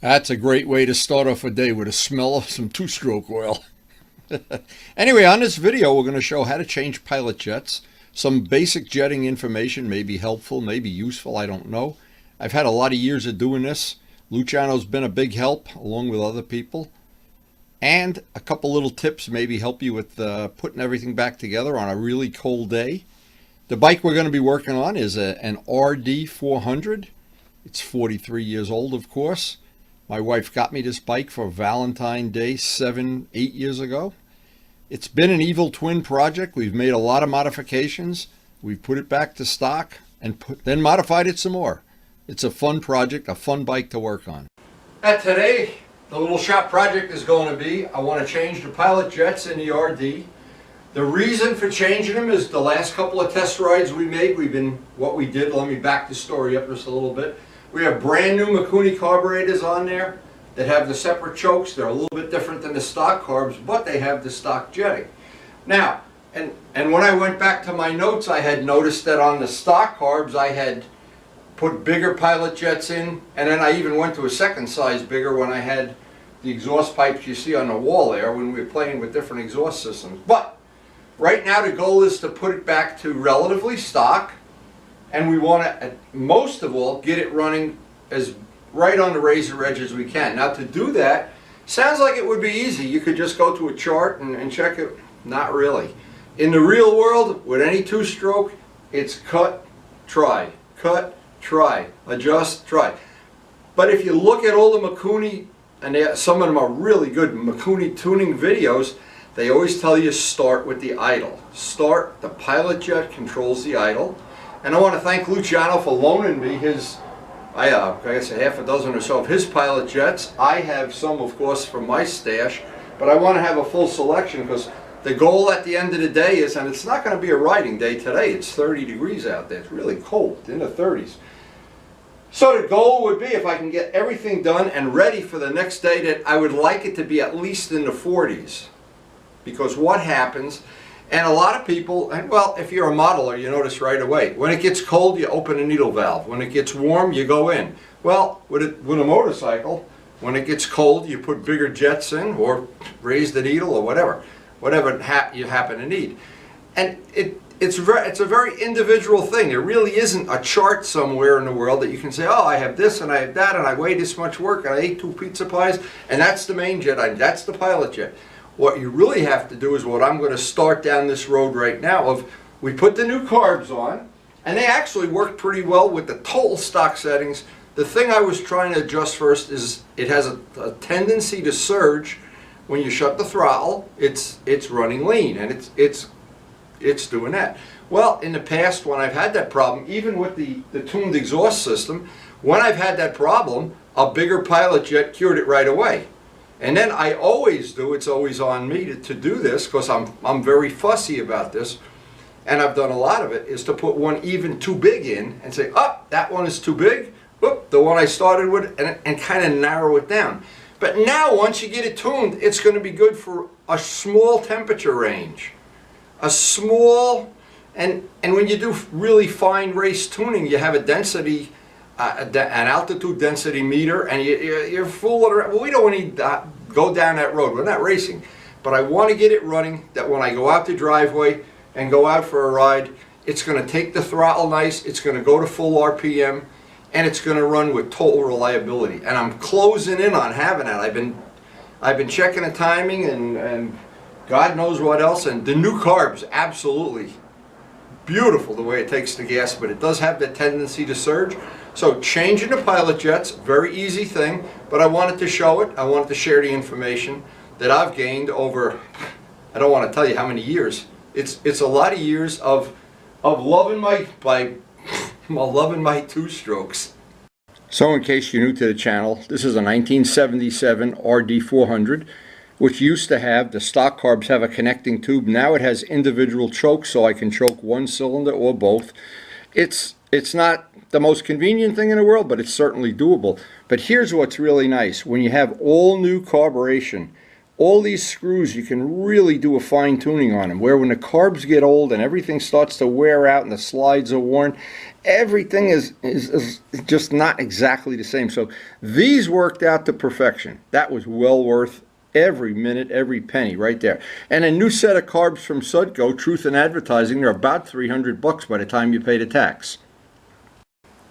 That's a great way to start off a day, with a smell of some two-stroke oil. Anyway, on this video, we're going to show how to change pilot jets. Some basic jetting information may be helpful, may be useful, I don't know. I've had a lot of years of doing this. Luciano's been a big help, along with other people. And a couple little tips maybe help you with putting everything back together on a really cold day. The bike we're going to be working on is an RD400. It's 43 years old, of course. My wife got me this bike for Valentine's Day 8 years ago. It's been an evil twin project. We've made a lot of modifications. We've put it back to stock and then modified it some more. It's a fun project, a fun bike to work on. Today, the little shop project is going to be, I want to change the pilot jets in the RD. The reason for changing them is the last couple of test rides we made, what we did, let me back the story up just a little bit. We have brand new Mikuni carburetors on there that have the separate chokes. They're a little bit different than the stock carbs, but they have the stock jetting. Now, and when I went back to my notes, I had noticed that on the stock carbs I had put bigger pilot jets in, and then I even went to a second size bigger when I had the exhaust pipes you see on the wall there when we were playing with different exhaust systems. But right now the goal is to put it back to relatively stock. And we want to, most of all, get it running as right on the razor edge as we can. Now to do that, sounds like it would be easy. You could just go to a chart and check it. Not really. In the real world, with any two-stroke, it's cut, try, adjust, try. But if you look at all the Mikuni, and some of them are really good Mikuni tuning videos, they always tell you start with the idle. Start, the pilot jet controls the idle. And I want to thank Luciano for loaning me his, I guess a half a dozen or so of his pilot jets. I have some, of course, from my stash, but I want to have a full selection because the goal at the end of the day is, and it's not going to be a riding day today, it's 30 degrees out there, it's really cold, in the 30s. So the goal would be, if I can get everything done and ready for the next day, that I would like it to be at least in the 40s. Because what happens, and a lot of people, and well, if you're a modeler, you notice right away. When it gets cold, you open a needle valve. When it gets warm, you go in. Well, with a motorcycle, when it gets cold, you put bigger jets in, or raise the needle, or whatever you happen to need. And it's a very individual thing. There really isn't a chart somewhere in the world that you can say, oh, I have this and I have that, and I weigh this much work, and I ate 2 pizza pies, and that's the main jet, that's the pilot jet. What you really have to do is what I'm going to start down this road right now of, we put the new carbs on, and they actually work pretty well with the total stock settings. The thing I was trying to adjust first is it has a tendency to surge when you shut the throttle. It's running lean, and it's doing that. Well, in the past when I've had that problem, even with the tuned exhaust system, when I've had that problem, a bigger pilot jet cured it right away. And then I always do, it's always on me to do this, because I'm very fussy about this, and I've done a lot of it, is to put one even too big in and say, oh, that one is too big, whoop, the one I started with, and kind of narrow it down. But now once you get it tuned, it's going to be good for a small temperature range. A small, and when you do really fine race tuning, you have a density, an altitude density meter, and you're fooling around. Well, we don't want to go down that road. We're not racing. But I want to get it running that when I go out the driveway and go out for a ride, it's going to take the throttle nice, it's going to go to full RPM, and it's going to run with total reliability. And I'm closing in on having that. I've been checking the timing and God knows what else, and the new carbs, absolutely beautiful the way it takes the gas, but it does have the tendency to surge. So changing the pilot jets, very easy thing, but I wanted to show it. I wanted to share the information that I've gained over, I don't want to tell you how many years. It's a lot of years of loving my two-strokes. So in case you're new to the channel, this is a 1977 RD400, which used to have, the stock carbs have a connecting tube. Now it has individual chokes, so I can choke one cylinder or both. It's not the most convenient thing in the world, but it's certainly doable. But here's what's really nice. When you have all new carburation, all these screws, you can really do a fine tuning on them, where when the carbs get old and everything starts to wear out and the slides are worn, everything is just not exactly the same. So these worked out to perfection. That was well worth every minute, every penny right there. And a new set of carbs from Sudco, Truth in Advertising, they're about $300 by the time you pay the tax.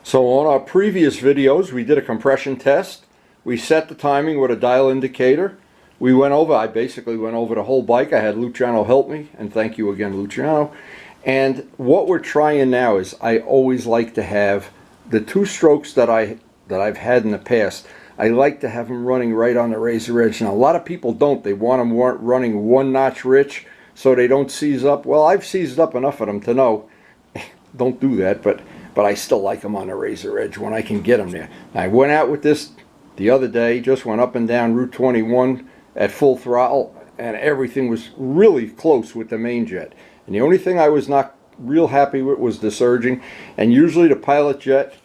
So on our previous videos, we did a compression test. We set the timing with a dial indicator. I basically went over the whole bike. I had Luciano help me, and thank you again, Luciano. And what we're trying now is, I always like to have the two strokes that I've had in the past. I like to have them running right on the razor edge. Now, a lot of people don't. They want them running one notch rich so they don't seize up. Well, I've seized up enough of them to know don't do that, but I still like them on the razor edge when I can get them there. I went out with this the other day, just went up and down Route 21 at full throttle, and everything was really close with the main jet. And the only thing I was not real happy with was the surging, and usually the pilot jet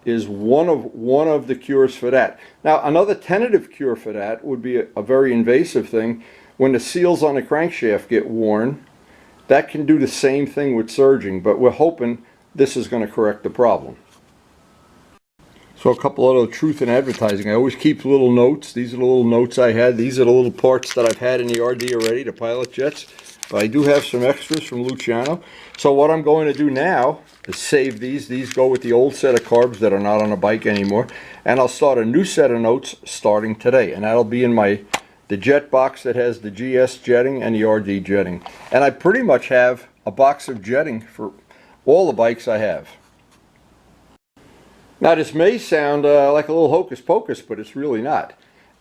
is one of the cures for that. Now, another tentative cure for that would be a very invasive thing. When the seals on the crankshaft get worn, that can do the same thing with surging, but we're hoping this is going to correct the problem. So a couple of little Truth in Advertising. I always keep little notes. These are the little notes I had. These are the little parts that I've had in the RD already, the pilot jets. But I do have some extras from Luciano. So what I'm going to do now is save these. These go with the old set of carbs that are not on a bike anymore. And I'll start a new set of notes starting today. And that'll be in the jet box that has the GS jetting and the RD jetting. And I pretty much have a box of jetting for all the bikes I have. Now, this may sound like a little hocus pocus, but it's really not.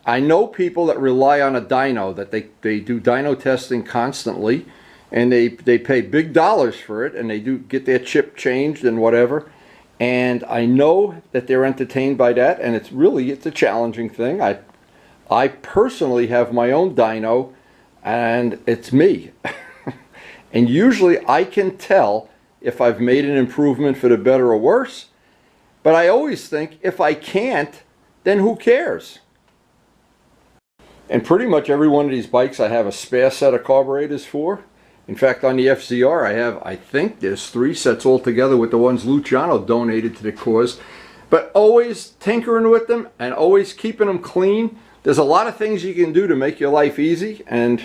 I know people that rely on a dyno, that they do dyno testing constantly, and they pay big dollars for it, and they do get their chip changed and whatever. And I know that they're entertained by that, and it's a challenging thing. I personally have my own dyno, and it's me. And usually I can tell if I've made an improvement for the better or worse. But I always think, if I can't, then who cares? And pretty much every one of these bikes I have a spare set of carburetors for. In fact, on the FZR I think there's 3 sets altogether with the ones Luciano donated to the cause. But always tinkering with them and always keeping them clean. There's a lot of things you can do to make your life easy. And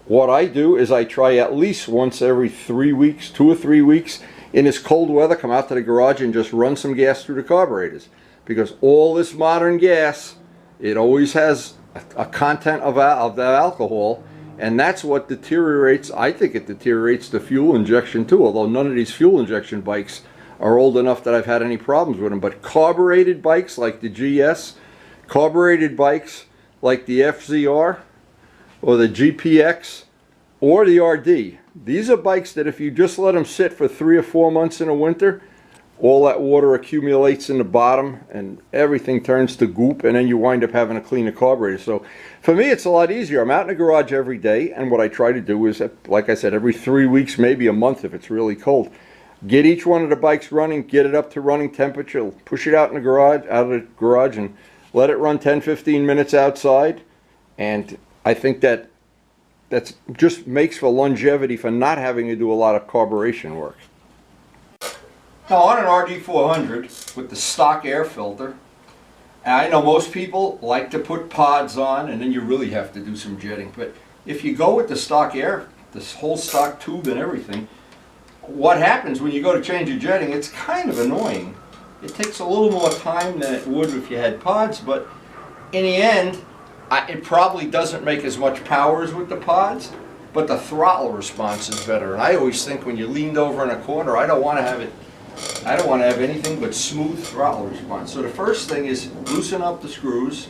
what I do is I try at least once every 3 weeks, 2 or 3 weeks, in this cold weather, come out to the garage and just run some gas through the carburetors. Because all this modern gas, it always has a content of the alcohol, and that's what deteriorates. I think it deteriorates the fuel injection too, although none of these fuel injection bikes are old enough that I've had any problems with them. But carbureted bikes like the GS, carbureted bikes like the FZR or the GPX or the RD, these are bikes that if you just let them sit for 3 or 4 months in the winter, all that water accumulates in the bottom and everything turns to goop, and then you wind up having to clean the carburetor. So for me, it's a lot easier. I'm out in the garage every day, and what I try to do is, like I said, every 3 weeks, maybe a month if it's really cold, get each one of the bikes running, get it up to running temperature, push it out of the garage and let it run 10-15 minutes outside. And I think that just makes for longevity for not having to do a lot of carburation work. Now, on an RD400 with the stock air filter, and I know most people like to put pods on and then you really have to do some jetting, but if you go with the stock air, this whole stock tube and everything, what happens when you go to change your jetting, it's kind of annoying. It takes a little more time than it would if you had pods, but in the end, it probably doesn't make as much power as with the pods, but the throttle response is better. And I always think when you're leaned over in a corner, I don't want to have anything but smooth throttle response. So the first thing is loosen up the screws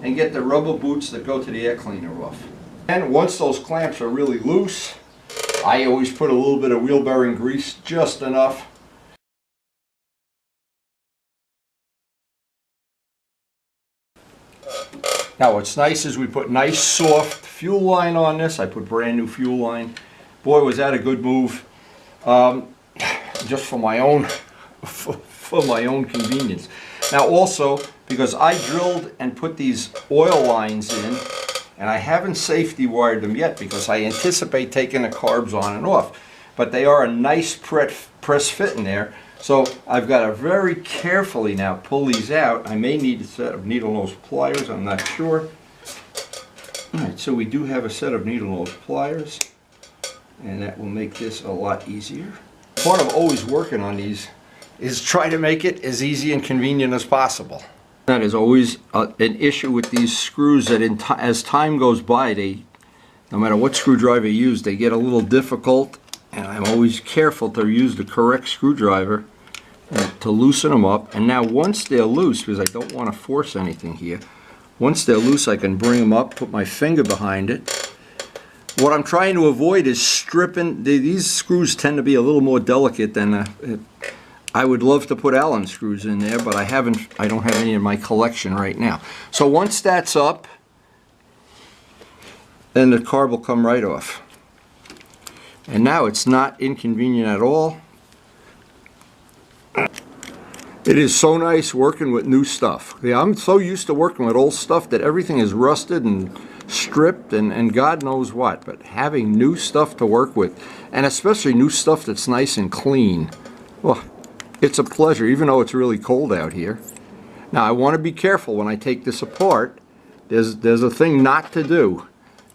and get the rubber boots that go to the air cleaner off. And once those clamps are really loose, I always put a little bit of wheel bearing grease, just enough. Now what's nice is we put nice soft fuel line on this. I put brand new fuel line. Boy, was that a good move. Just for my own convenience. Now also, because I drilled and put these oil lines in, And I haven't safety wired them yet because I anticipate taking the carbs on and off. But they are a nice press fit in there. So I've got to very carefully now pull these out. I may need a set of needle nose pliers, I'm not sure. Alright, so we do have a set of needle nose pliers, and that will make this a lot easier. Part of always working on these is try to make it as easy and convenient as possible. That is always an issue with these screws, that as time goes by, no matter what screwdriver you use, they get a little difficult, and I'm always careful to use the correct screwdriver to loosen them up. And now once they're loose, because I don't want to force anything here, once they're loose I can bring them up, put my finger behind it. What I'm trying to avoid is stripping. These screws tend to be a little more delicate than I would love to put Allen screws in there, but I don't have any in my collection right now. So once that's up, then the carb will come right off. And now it's not inconvenient at all. It is so nice working with new stuff. Yeah, I'm so used to working with old stuff that everything is rusted and stripped and God knows what. But having new stuff to work with, and especially new stuff that's nice and clean, well, it's a pleasure, even though it's really cold out here. Now I want to be careful when I take this apart. There's a thing not to do,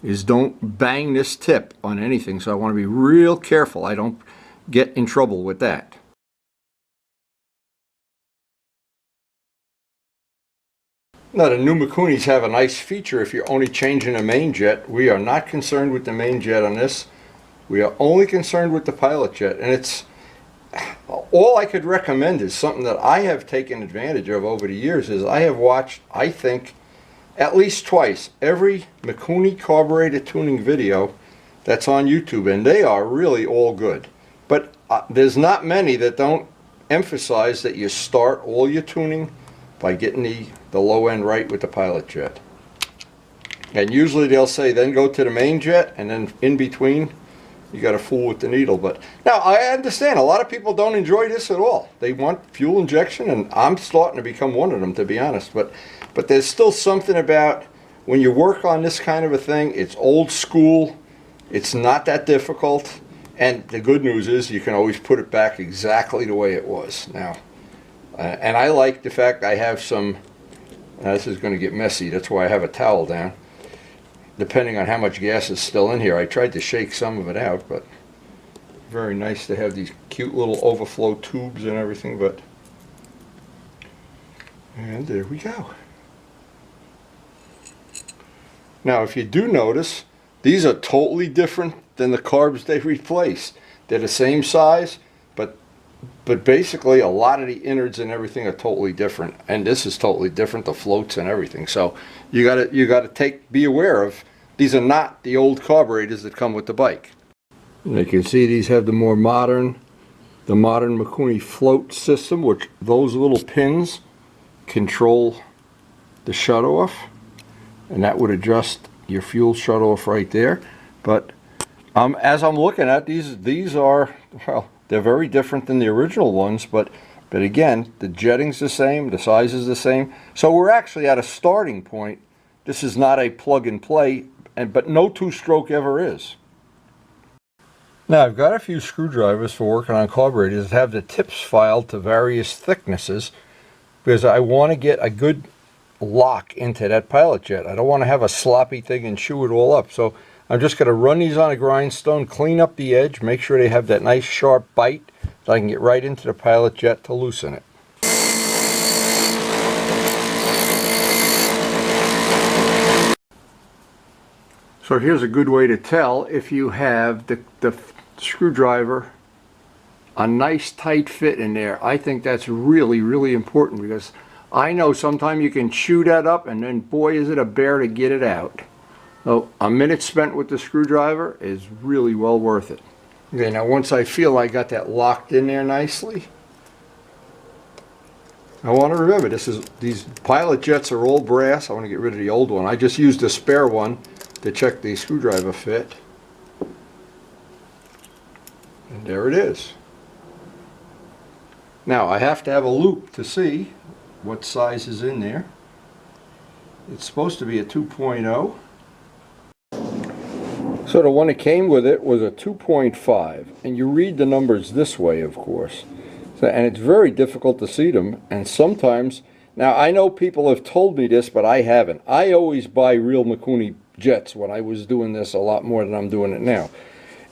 is don't bang this tip on anything. So I want to be real careful I don't get in trouble with that. Now the new Mikunis have a nice feature if you're only changing a main jet. We are not concerned with the main jet on this. We are only concerned with the pilot jet, and it's all I could recommend is something that I have taken advantage of over the years. Is I have watched, I think, at least twice every Mikuni carburetor tuning video that's on YouTube, and they are really all good. But there's not many that don't emphasize that you start all your tuning by getting the low end right with the pilot jet. And usually they'll say then go to the main jet, and then in between you got to fool with the needle. But now I understand a lot of people don't enjoy this at all. They want fuel injection, and I'm starting to become one of them, to be honest. But there's still something about when you work on this kind of a thing, it's old school, it's not that difficult, and the good news is you can always put it back exactly the way it was. Now, and I like the fact I have some, this is going to get messy, that's why I have a towel down. Depending on how much gas is still in here, I tried to shake some of it out, but very nice to have these cute little overflow tubes and everything. But and there we go. Now if you do notice, these are totally different than the carbs they replace. They're the same size, but basically a lot of the innards and everything are totally different, and this is totally different, the floats and everything. So you gotta be aware of, these are not the old carburetors that come with the bike. And you can see these have the modern Mikuni float system, which those little pins control the shut-off, and that would adjust your fuel shut-off right there. But as I'm looking at these are, well, they're very different than the original ones, but again, the jetting's the same, the size is the same. So we're actually at a starting point. This is not a plug and play, but no two-stroke ever is. Now I've got a few screwdrivers for working on carburetors that have the tips filed to various thicknesses, because I want to get a good lock into that pilot jet. I don't want to have a sloppy thing and chew it all up. So I'm just going to run these on a grindstone, clean up the edge, make sure they have that nice sharp bite so I can get right into the pilot jet to loosen it. So here's a good way to tell if you have the screwdriver a nice tight fit in there. I think that's really, really important, because I know sometimes you can chew that up and then boy is it a bear to get it out. So a minute spent with the screwdriver is really well worth it. Okay, now once I feel I got that locked in there nicely, I want to remember these pilot jets are all brass. I want to get rid of the old one. I just used a spare one to check the screwdriver fit. And there it is. Now I have to have a loop to see what size is in there. It's supposed to be a 2.0. So the one that came with it was a 2.5, and you read the numbers this way, of course. So, and it's very difficult to see them, and sometimes, now I know people have told me this, but I haven't. I always buy real Mikuni jets when I was doing this a lot more than I'm doing it now.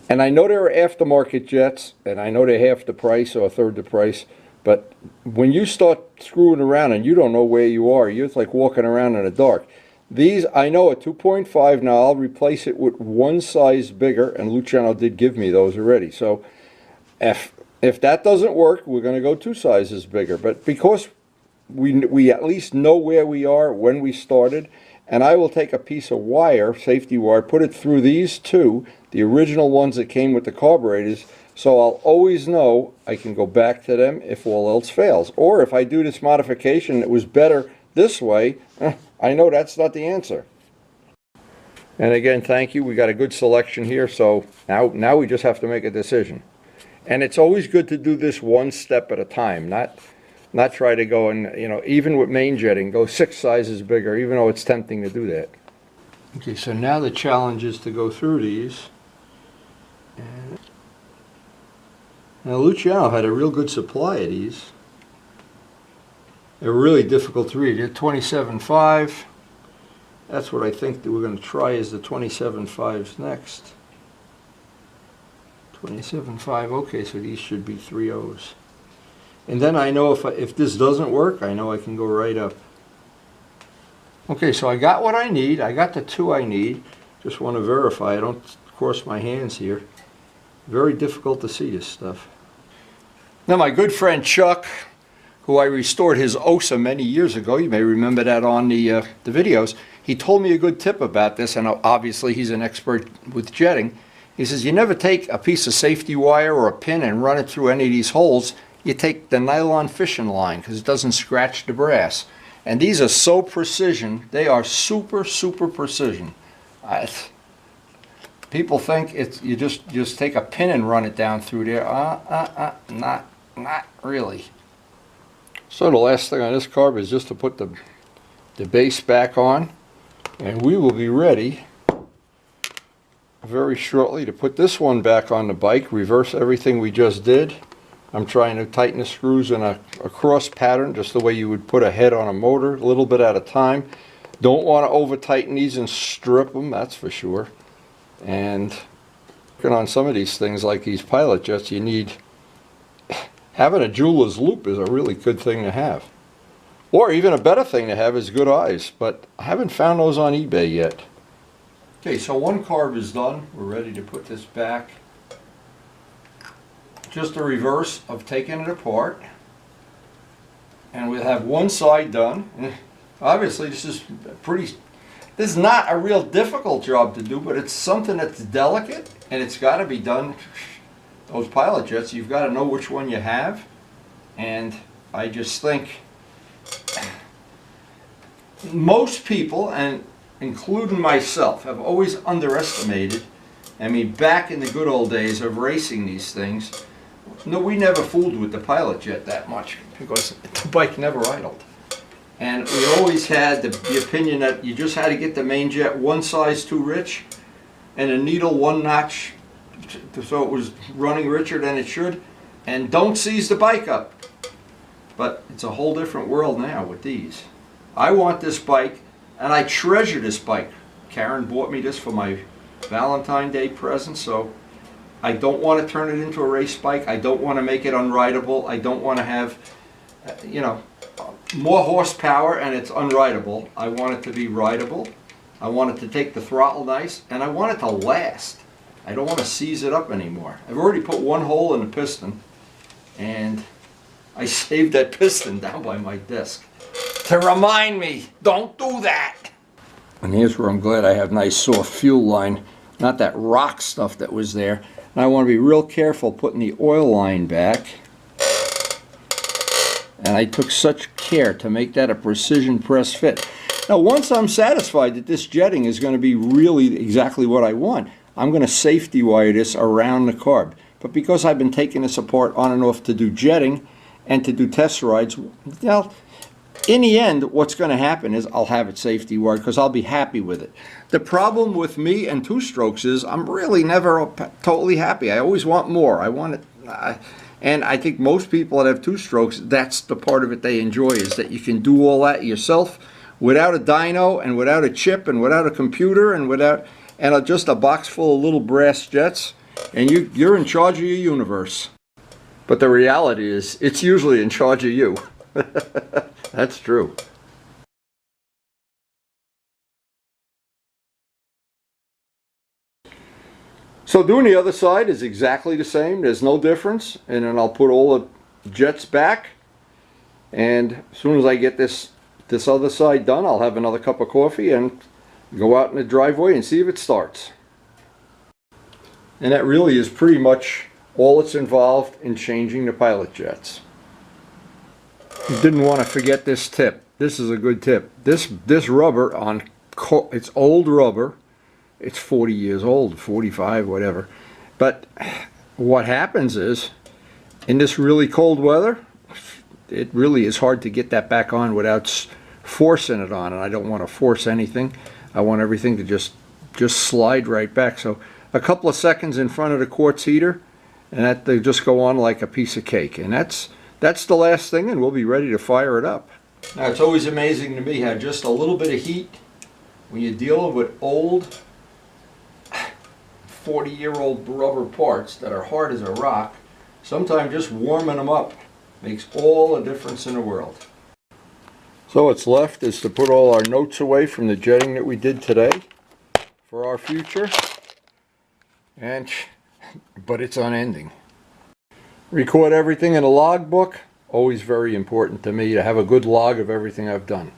And I know there are aftermarket jets, and I know they're half the price or a third the price, but when you start screwing around and you don't know where you are, it's like walking around in the dark. These, I know, a 2.5 now. I'll replace it with one size bigger, and Luciano did give me those already. So if that doesn't work, we're going to go 2 sizes bigger. But because we at least know where we are when we started, and I will take a piece of wire, safety wire, put it through these two, the original ones that came with the carburetors, so I'll always know I can go back to them if all else fails. Or if I do this modification, it was better this way, I know that's not the answer. And again, thank you. We got a good selection here, so now we just have to make a decision. And it's always good to do this one step at a time, not try to go and, you know, even with main jetting, go 6 sizes bigger, even though it's tempting to do that. Okay, so now the challenge is to go through these. And now Luciano had a real good supply of these. They're really difficult to read. They're 27.5. That's what I think that we're going to try is the 27.5s next. 27.5, okay, so these should be 3.0s. And then I know if this doesn't work, I know I can go right up. Okay, so I got what I need. I got the 2 I need. Just want to verify. I don't cross my hands here. Very difficult to see this stuff. Now my good friend Chuck, who I restored his OSA many years ago, you may remember that on the videos, he told me a good tip about this, and obviously he's an expert with jetting. He says you never take a piece of safety wire or a pin and run it through any of these holes. You take the nylon fishing line because it doesn't scratch the brass. And these are so precision. They are super, super precision. People think it's you just take a pin and run it down through there. Not really. So the last thing on this carb is just to put the base back on, and we will be ready very shortly to put this one back on the bike, reverse everything we just did. I'm trying to tighten the screws in a cross pattern, just the way you would put a head on a motor, a little bit at a time. Don't want to over tighten these and strip them, that's for sure. And working on some of these things like these pilot jets, you need, having a jeweler's loop is a really good thing to have. Or even a better thing to have is good eyes, but I haven't found those on eBay yet. Okay, so one carb is done. We're ready to put this back. Just a reverse of taking it apart. And we'll have one side done. Obviously this is not a real difficult job to do, but it's something that's delicate and it's got to be done. Those pilot jets, you've got to know which one you have. And I just think most people, and including myself, have always underestimated. I mean, back in the good old days of racing these things, no, we never fooled with the pilot jet that much because the bike never idled. And we always had the opinion that you just had to get the main jet one size too rich and a needle one notch so it was running richer than it should, and don't seize the bike up. But it's a whole different world now with these. I want this bike, and I treasure this bike. Karen bought me this for my Valentine's Day present, so I don't want to turn it into a race bike. I don't want to make it unrideable. I don't want to have, you know, more horsepower and it's unrideable. I want it to be rideable. I want it to take the throttle nice, and I want it to last. I don't want to seize it up anymore. I've already put one hole in the piston, and I saved that piston down by my desk to remind me, don't do that. And here's where I'm glad I have nice soft fuel line, not that rock stuff that was there. And I want to be real careful putting the oil line back. And I took such care to make that a precision press fit. Now once I'm satisfied that this jetting is going to be really exactly what I want, I'm going to safety wire this around the carb. But because I've been taking this apart on and off to do jetting and to do test rides, well, in the end, what's going to happen is I'll have it safety wired because I'll be happy with it. The problem with me and two-strokes is I'm really never totally happy. I always want more. I want it, and I think most people that have two-strokes, that's the part of it they enjoy, is that you can do all that yourself without a dyno and without a chip and without a computer and without just a box full of little brass jets, and you're in charge of your universe. But the reality is, it's usually in charge of you. That's true. So doing the other side is exactly the same. There's no difference. And then I'll put all the jets back. And as soon as I get this other side done, I'll have another cup of coffee and go out in the driveway and see if it starts. And that really is pretty much all that's involved in changing the pilot jets. Didn't want to forget this tip. This is a good tip. This rubber it's old rubber. It's 40 years old, 45, whatever. But what happens is, in this really cold weather, it really is hard to get that back on without forcing it on. And I don't want to force anything. I want everything to just slide right back. So a couple of seconds in front of the quartz heater, and they just go on like a piece of cake. And that's the last thing, and we'll be ready to fire it up. Now, it's always amazing to me how just a little bit of heat, when you're dealing with old 40-year-old rubber parts that are hard as a rock, sometimes just warming them up makes all the difference in the world. So what's left is to put all our notes away from the jetting that we did today for our future, but it's unending. Record everything in a logbook. Always very important to me to have a good log of everything I've done.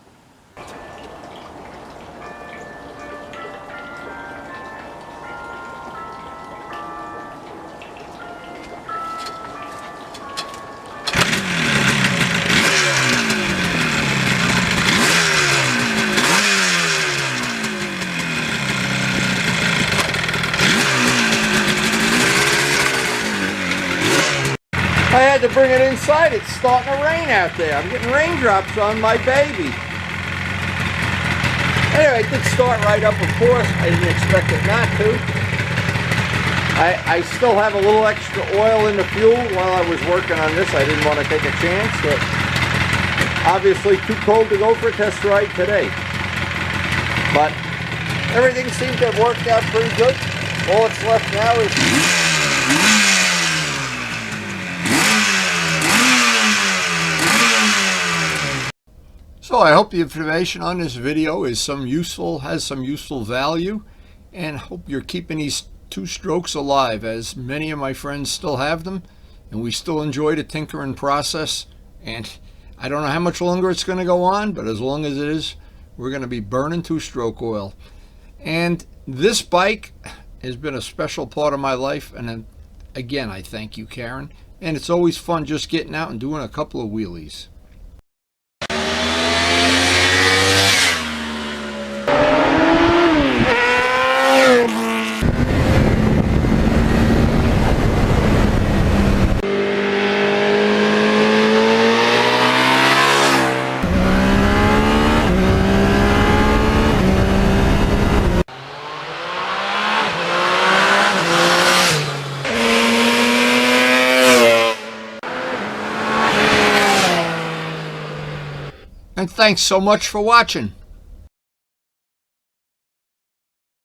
I had to bring it inside. It's starting to rain out there. I'm getting raindrops on my baby. Anyway, it did start right up, of course. I didn't expect it not to. I still have a little extra oil in the fuel while I was working on this. I didn't want to take a chance, but obviously too cold to go for a test ride today. But everything seemed to have worked out pretty good. All that's left now is so I hope the information on this video has some useful value, and hope you're keeping these two-strokes alive, as many of my friends still have them, and we still enjoy the tinkering process. And I don't know how much longer it's going to go on, but as long as it is, we're going to be burning two-stroke oil. And this bike has been a special part of my life, and again, I thank you, Karen. And it's always fun just getting out and doing a couple of wheelies. And thanks so much for watching.